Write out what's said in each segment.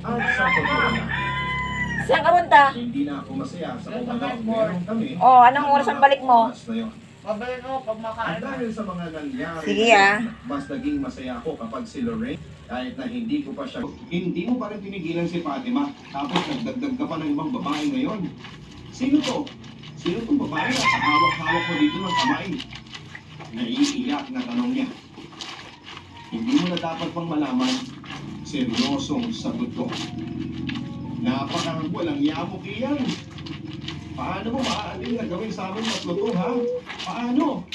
At sa totoo lang, Saan ka punta? hindi na ako masaya sa kung ano meron kami. Oh, anong oras ang balik mo? Oras na yun. Babalik ako pag At makain. dahil sa mga nangyari, Sige, ah. mas naging masaya ako kapag si Lorraine, kahit na hindi ko pa siya, hindi mo pa rin tinigilan si Fatima, tapos nagdagdag ka pa ng ibang babae ngayon. Sino to? Sino tong babae na hawak-hawak mo dito ng kamay? Naiiyak na tanong niya. Hindi mo na dapat pang malaman, seryosong sagot ko. Napakang walang yamok iyan. Paano mo maaaling na gawin sa amin tatlo to, ha? Paano?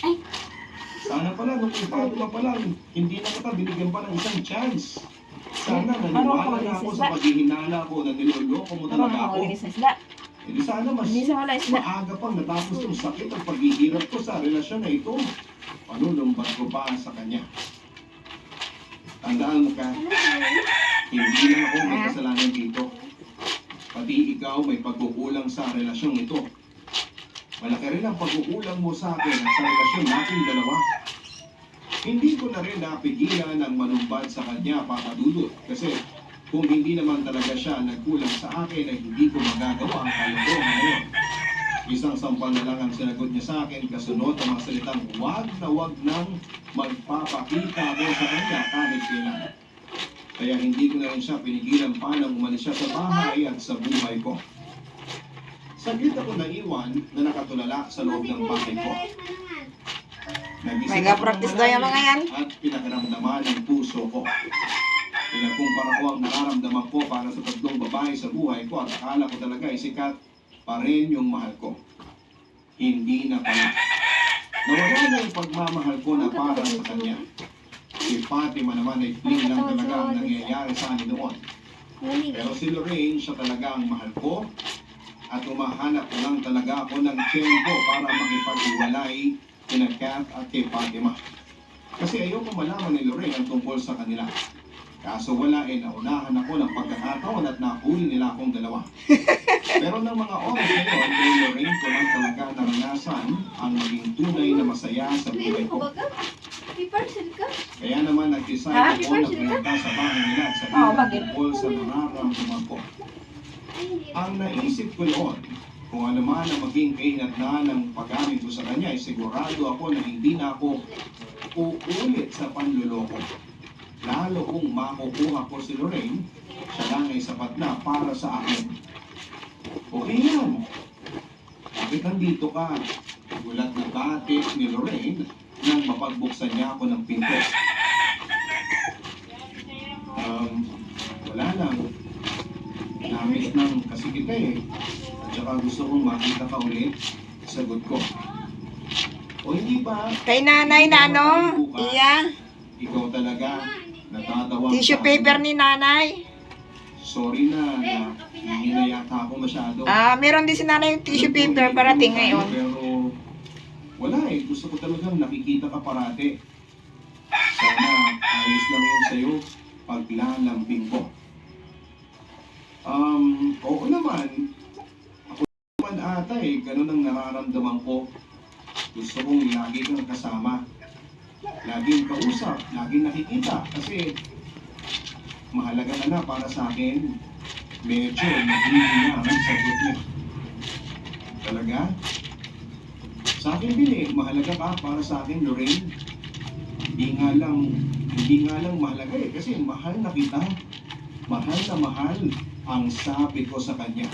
Sana pala, nung Fatima pa lang, hindi na kita binigyan pa ng isang chance. Sana naniwala na ako sa paghihinala ko na niloloko mo talaga ako. Malinis na isda. E di sana mas Hindi sa wala isda. maaga pang natapos yung sakit at paghihirap ko sa relasyon na ito. Panulumbat ko pa sa kanya. Tandaan mo ka, hindi lang ako may kasalanan dito. Pati ikaw may pagkukulang sa relasyong ito. Malaki rin ang pagkukulang mo sa akin sa relasyon nating dalawa. Hindi ko na rin napigilan ang manumbad sa kanya, Papa Dudut. Kasi kung hindi naman talaga siya nagkulang sa akin ay hindi ko magagawa ang kalokohan ngayon. Isang sampal na lang ang sinagot niya sa akin, kasunod ang mga salitang wag nang magpapakita ko sa kanya kahit kailan. Kaya hindi ko na rin siya pinigilan pa nang umalis siya sa bahay at sa buhay ko. Saglit ako naiwan na nakatulala sa loob ng bahay ko. Nag-isip Mega ako ng practice daw yung mga yan. At pinakaramdaman ng puso ko. Pinagkumpara ko ang nararamdaman ko para sa tatlong babae sa buhay ko at akala ko talaga ay sikat pa rin yung mahal ko. Hindi na pala. Nawala na yung pagmamahal ko na para sa kanya. Si Fatima naman ay fling lang talaga ang nangyayari sa amin noon. Pero si Lorraine, siya talaga ang mahal ko. At umahanap ko lang talaga ako ng tiyempo para makipag-iwalay kina Kat at kay Fatima. Kasi ayoko malaman ni Lorraine ang tungkol sa kanila. Kaso wala naunahan ako ng pagkakataon at nahuli nila akong dalawa. Pero ng mga oras na yun, kay Lorraine ko lang talaga naranasan ang maging tunay na masaya sa buhay ko. Kaya naman nag-decide ako na pumunta sa bahay nila at sabihin tungkol sa nararamdaman ko. Ang naisip ko noon, kung ano man ang maging kahinatnan ng pag-amin ko sa kanya, ay sigurado ako na hindi na ako uulit sa panluloko. Lalo kung makukuha ko si Lorraine, siya lang ay sapat na para sa akin. Okay yan. Bakit nandito ka? Gulat na batik ni Lorraine nang mapagbuksan niya ako ng pinto. Wala lang. Namiss nang kasi kita eh. At saka gusto kong makita ka ulit. Sagot ko. O hindi ba? Kay nanay na ano? Iya. Ikaw talaga. Natatawa Tissue paper ni nanay. Sorry na hindi na yata ako masyado. Meron din si nanay yung tissue paper parating ngayon. Pero wala eh. Gusto ko talagang nakikita ka parati. Sana ayos lang yun sa'yo pag lalambing ko. Oo naman. Ako naman ata eh. Ganun ang nararamdaman ko. Gusto kong lagi kang kasama. Laging kausap. Laging nakikita. Kasi mahalaga na para sa akin. Medyo hindi na ang sagot niya. Talaga? Sa akin din eh. Mahalaga ka para sa akin, Lorraine. Hindi nga lang mahalaga eh. Kasi mahal na kita. Mahal na mahal ang sabi ko sa kanya.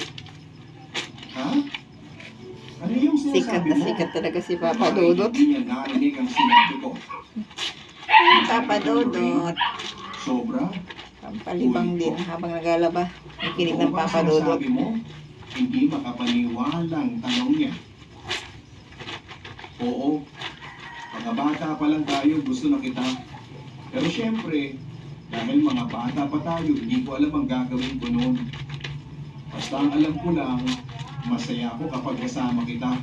Ha? Ano yung sinasabi mo? Sikat talaga si Papa Dudut. Hindi niya narinig ang sinabi ko. Papa Dudut. Sobra? Pampalibang din habang naglalaba. Nakinig ng Oo ba Papa Dudut. sinasabi mo? Hindi makapaniwalang tanong niya. Oo. Pagkabata pa lang tayo, gusto na kita. Pero syempre, dahil mga bata pa tayo, hindi ko alam ang gagawin ko noon. Basta ang alam ko lang, masaya ako kapag kasama kita.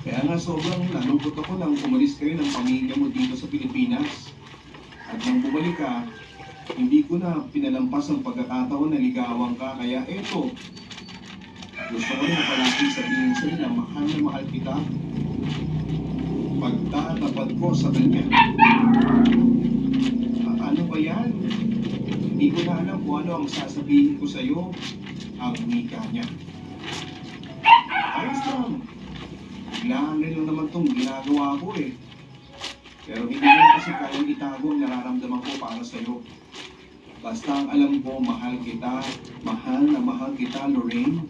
Kaya nga sobrang nalungkot ako nang umalis kayo ng pamilya mo dito sa Pilipinas. At nang bumalik ka, hindi ko na pinalampas ang pagkakataon na ligawan ka. Kaya eto, gusto ko na palagi sabihin sa'yo na mahal kita. Pagtatapat ko sa kanya. Ano ba yan? Hindi ko na alam kung ano ang sasabihin ko sa'yo, ang wika niya. Ayos lang. Biglaan rin lang naman itong ginagawa ko eh. Pero hindi ko na kasi kayang itago ang nararamdaman ko para sa'yo. Basta ang alam ko, mahal na mahal kita, Lorraine.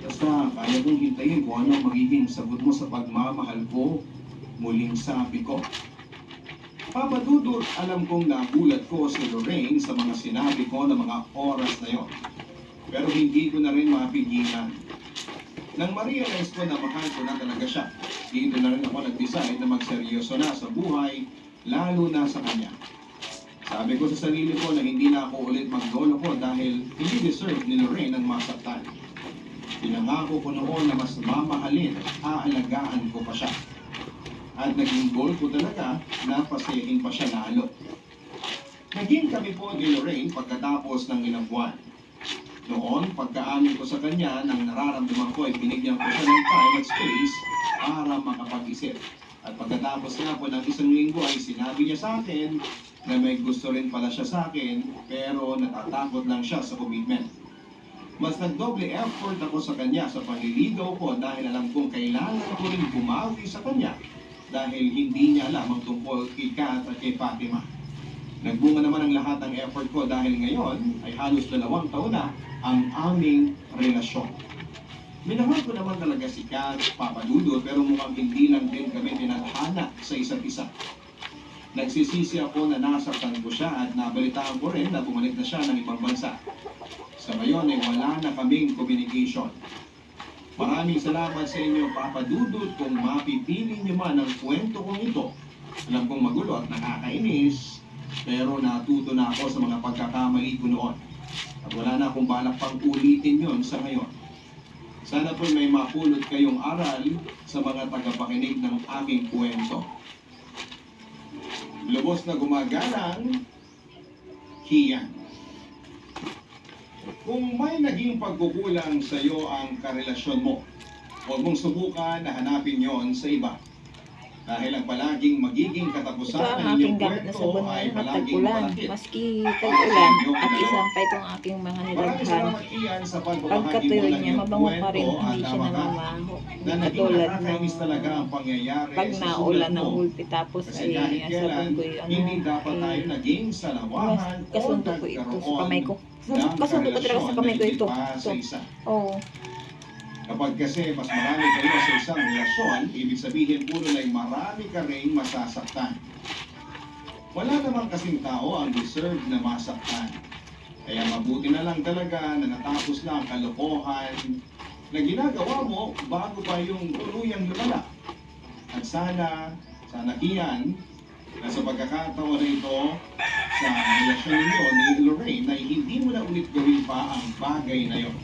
Basta kaya kong hintayin kung ano ang magiging sagot mo sa pagmamahal ko. Muling sabi ko. Papa Dudut, alam kong nagulat ko si Lorraine sa mga sinabi ko na mga oras na yon. Pero hindi ko na rin mapigilan. Nang ma-realize ko na mahal ko na talaga siya, dito na rin ako nag-decide na magseryoso na sa buhay, lalo na sa kanya. Sabi ko sa sarili ko na hindi na ako ulit maglolo ko dahil hindi deserve ni Lorraine ang masaktan. Pinangako ko noon na mas mamahalin at aalagaan ko pa siya. At naging goal ko talaga na pasayahin pa siya lalo. Naging kami po ni Lorraine pagkatapos ng ilang buwan. Noon, pagkaamin ko sa kanya, nang nararamdaman ko ay binigyan ko siya ng time at space para makapag-isip. At pagkatapos nga po ng isang linggo ay sinabi niya sa akin na may gusto rin pala siya sa akin pero natatakot lang siya sa commitment. Mas nagdoble effort ako sa kanya sa panliligaw ko dahil alam kong kailangan ko rin bumawi sa kanya dahil hindi niya alam ang tungkol kay Kat at kay Fatima. Nagbunga naman ang lahat ng effort ko dahil ngayon ay halos 2 taon na ang aming relasyon. Minahal ko naman talaga si Kat, Papa Dudut, pero mukhang hindi lang din kami tinadhana sa isa't isa. Nagsisisi ako na nasaktan ko siya at nabalitaan ko rin na bumalik na siya ng ibang bansa. Sa ngayon ay wala na kaming communication. Maraming salamat sa inyo, Papa Dudut, kung mapipili niyo man ang kwento kong ito. Alam kong magulo at nakakainis, pero natuto na ako sa mga pagkakamali ko noon. At wala na akong balak pang ulitin yon sa ngayon. Sana po may mapulot kayong aral sa mga tagapakinig ng aking kwento. Lubos na gumagalang, Kian. Kung may naging pagkukulang sa iyo ang karelasyon mo, huwag mong subukan na hanapin yon sa iba. Dahil ang palaging magiging katapusan Ito ang ng aking inyong gamit na kwento sabon ay ngayon, palaging tag-ulan. malaki. Maski tag-ulan at isang pa itong aking mga Maraming nilaghan. salamat Ian sa pagbabahagi mo Pagkatuyo ng niya, iyong mabango pa rin, kwento at hindi siya tama ka namamaho. na naging Katulad nakakainis ng talaga ang pangyayari pag sa naulan sulat ng mo. hulpi tapos Kasi ay kahit ang kailan, sabon ko hindi dapat tayo naging salawahan o kasundo ko ito sa kamay ko. ng Kasundo ko talaga sa kamay ko ito. pa sa Ito. isa. Oo. Kapag kasi mas marami kayo sa isang relasyon, ibig sabihin po nun ay marami ka rin masasaktan. Wala naman kasing tao ang deserve na masaktan. Kaya mabuti na lang talaga na natapos na ang kalokohan na ginagawa mo bago pa yung tuluyang lumala. At sana Kian, na sa pagkakataon na ito sa relasyon ninyo ni Lorraine ay hindi mo na ulit gawin pa ang bagay na yon.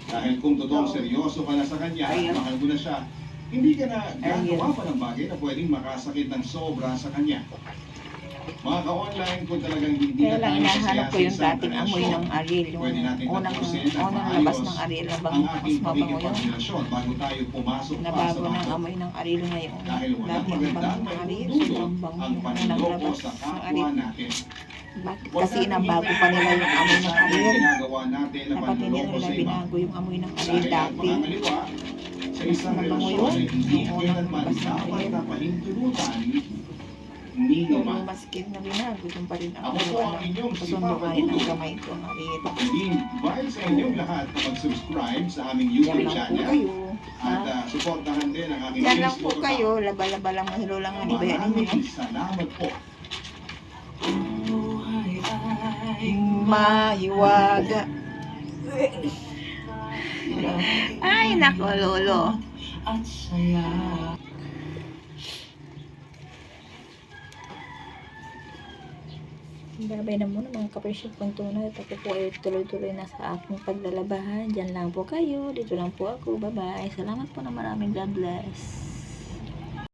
Dahil kung totoong seryoso ka na sa kanya at mahal mo na siya, hindi ka na gagawa pa ng bagay na pwedeng makasakit ng sobra sa kanya. Mga ka-online, kung talagang hindi Kaya na lang tayo hinahanap ko yung sa dating amoy ng Ariel. Yung pwede natin unang tapusin at labas maayos ng Ariel na ang bango, mas ating mabango yung pakikipagrelasyon bago tayo pumasok pa sa nabago ng bago. amoy ng Ariel ngayon. Dahil walang Dati ang magandang bango ng Ariel, maitutulot sobrang bango ang ng panloloko labas sa ng kapwa Ariel. natin. Bakit kasi nabago pa nila yung amoy ng Ariel? Ginagawa natin na Dapat hindi panloloko nila sa iba. binago yung amoy ng Ariel Dahil ang dati. pangangaliwa sa isang Mabango relasyon yun. ay hindi Yung unang kailanman labas ng dapat Ariel. na pahintulutan ni Pero naman. maskin na binago yung pa rin Ako po ang inyong si kasundo Papa kayo ng Dudut. kamay ko ng Ariel. Nag-invite sa inyong lahat na mag-subscribe sa aming Diyan YouTube lang po channel kayo. at Ha? suportahan din ang aming Diyan lang po Facebook kayo. account. Laba-laba lang mahilo lang ang ibayan ninyo. Maraming salamat po. Mahiwaga. Ay, nako, lolo. At saya. Babay na muna mga kapreship kong tunay. At ako po ay tuloy-tuloy na sa aking paglalabahan. Diyan lang po kayo. Dito lang po ako. Bye-bye. Salamat po na maraming. God bless.